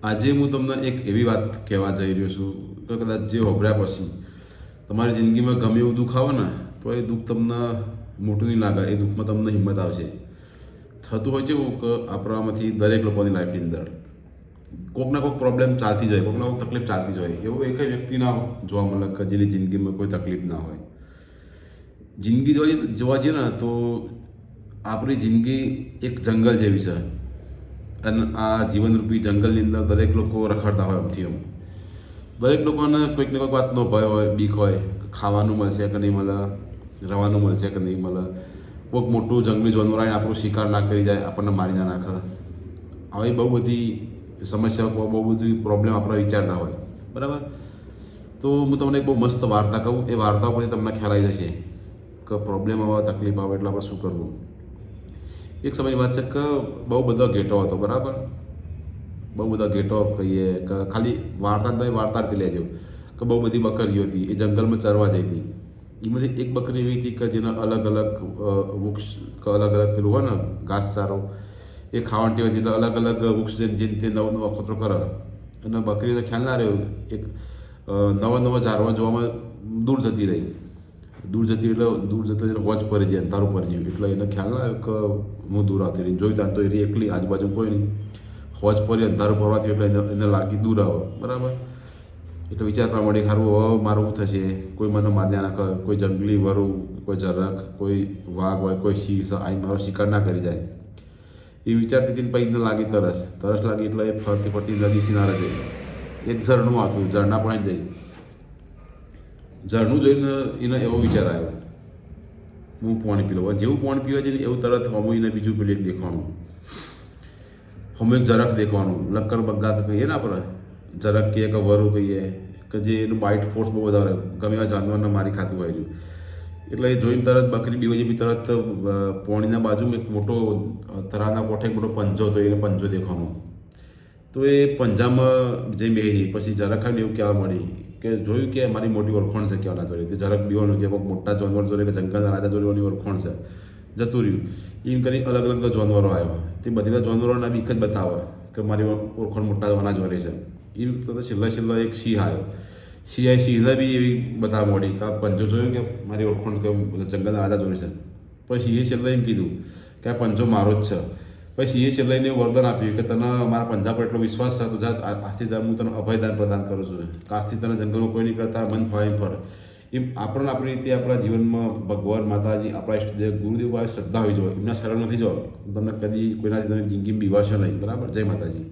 આજે હું તમને એક એવી વાત કહેવા જઈ રહ્યો છું કે કદાચ જે હોભળ્યા પછી તમારી જિંદગીમાં ગમે એવું દુઃખ આવે ને તો એ દુઃખ તમને મોટું નહીં લાગે, એ દુઃખમાં તમને હિંમત આવશે. થતું હોય છે એવું કે આપણામાંથી દરેક લોકોની લાઈફની અંદર કોઈક ના કોઈક પ્રોબ્લેમ ચાલતી જ હોય, કોઈક ના કોઈક તકલીફ ચાલતી જ હોય. એવો એક વ્યક્તિ ના જોવા મળે કે જેની જિંદગીમાં કોઈ તકલીફ ના હોય. જિંદગી જોવા જઈએ ને તો આપણી જિંદગી એક જંગલ જેવી છે અને આ જીવનરૂપી જંગલની અંદર દરેક લોકો રખડતા હોય. આમથી આમ દરેક લોકોને કોઈક ને કોઈક વાતનો ભય હોય, બીક હોય. ખાવાનું મળશે કે નહીં મળે, રહેવાનું મળશે કે નહીં મળે, કોઈક મોટું જંગલી જાનવર આવીને આપણું શિકાર ના કરી જાય, આપણને મારી ના નાખે. આવી બહુ બધી સમસ્યાઓ, બહુ બધી પ્રોબ્લેમ આપણે વિચારતા હોય. બરાબર? તો હું તમને એક બહુ મસ્ત વાર્તા કહું. એ વાર્તા પરથી તમને ખ્યાલ આવી જશે કે પ્રોબ્લેમ આવે, તકલીફ આવે એટલે આપણે શું કરવું. એક સમયની વાત છે કે બહુ બધો ઘેટો હતો. બરાબર? બહુ બધા ઘેટો કહીએ કે ખાલી વાર્તાથી લેજો કે બહુ બધી બકરીઓ હતી, એ જંગલમાં ચરવા જઈ હતી. એમાંથી એક બકરી એવી હતી કે જેને અલગ અલગ વૃક્ષ કે અલગ અલગ પેલું હોય ને ઘાસચારો એ ખાવાની ટેવ હતી. એટલે અલગ અલગ વૃક્ષ જે તે નવો નવો અખતરો કરે અને બકરીને ખ્યાલ ના રહ્યો, એક નવા નવા ઝાડવા જોવામાં દૂર જતી રહી. દૂર જતી એટલે વોચ પડી જાય, અંધારું પડી ગયું. એટલે એને ખ્યાલ ના આવ્યો કે હું દૂર આવતી રહી. જોઈ ત્યાં તો એ એકલી, આજુબાજુ કોઈ નહીં. વોચ પડી, અંધારું પડવાથી એટલે એને લાગી દૂર આવે. બરાબર? એટલે વિચાર કરવા માંડી, ખારું હવે મારું શું થશે, કોઈ મને મારી નાખે, કોઈ જંગલી વરુ, કોઈ ઝરખ, કોઈ વાઘ હોય, કોઈ સિંહ આવીને મારો શિકાર ના કરી જાય. એ વિચારતી હતી. પછી એને લાગી તરસ લાગી એટલે એ ફરતી ફરતી નદી કિનારે જઈ. એક ઝરણું હતું, ઝરણા પાસે જઈ. ઝરણું જોઈને એને એવો વિચાર આવ્યો, હું પાણી પી લઉં. જેવું પાણી પીવા જઈને એવું તરત હમું એને બીજું પેલું એક દેખવાનું, હમું એક ઝરખ દેખવાનું. લક્કર બગ્ગા કહીએ ને આપણે, ઝરખ કહીએ કે વરુ કહીએ કે જે એનું બાઇટ ફોર્સ બહુ વધારે, ગમે એવા જાનવરને મારી ખાતું હોય છે. એટલે એ જોઈને તરત બકરી બીવાજી બી તરત પાણીના બાજુમાં એક મોટો તરાના કોઠે એક મોટો પંજો હતો, એને પંજો દેખવાનો. તો એ પંજામાં જઈ બેસી જઈ. પછી ઝરખ આવીને એવું કહેવા મળી કે જોયું કે મારી મોટી ઓળખાણ છે કહેવાના જોડે. તે ઝરખ બીવાનું કે કોઈક મોટા જાનવર જોડે કે જંગલના રાજા જોડેની ઓળખાણ છે. જતું રહ્યું. એમ કરી અલગ અલગ જાનવરો આવ્યો. તે બધા જાનવરોના બીક જ બતાવે કે મારી ઓળખાણ મોટા આના જોડે છે. એમ તો છેલ્લા એક સિંહ આવ્યો. સિંહને બી એવી બતાવવા માંડી કે આ પંજો જોયું કે મારી ઓળખાણ કે જંગલના રાજા જોડે છે. પછી સિંહે છેલ્લે એમ કીધું કે આ પંજો મારો જ છે. પછી સિંહે છેલ્લે એને વરદાન આપ્યું કે તને મારા પંજા પર એટલો વિશ્વાસ છે, તો જા આજથી હું તને અભયદાન પ્રદાન કરું છું. આજથી તને જંગલમાં કોઈ નહીં કરતા, મન ફાવે એમ ફર. એમ આપણને આપણી રીતે આપણા જીવનમાં ભગવાન, માતાજી, આપણા ઇષ્ટદેવ, ગુરુદેવ પાસે શ્રદ્ધા હોવી જોઈએ. એમના શરણ નથી જવા, તમને કદી કોઈના જિંદગીમાં બીવાશો નહીં. બરાબર? જય માતાજી.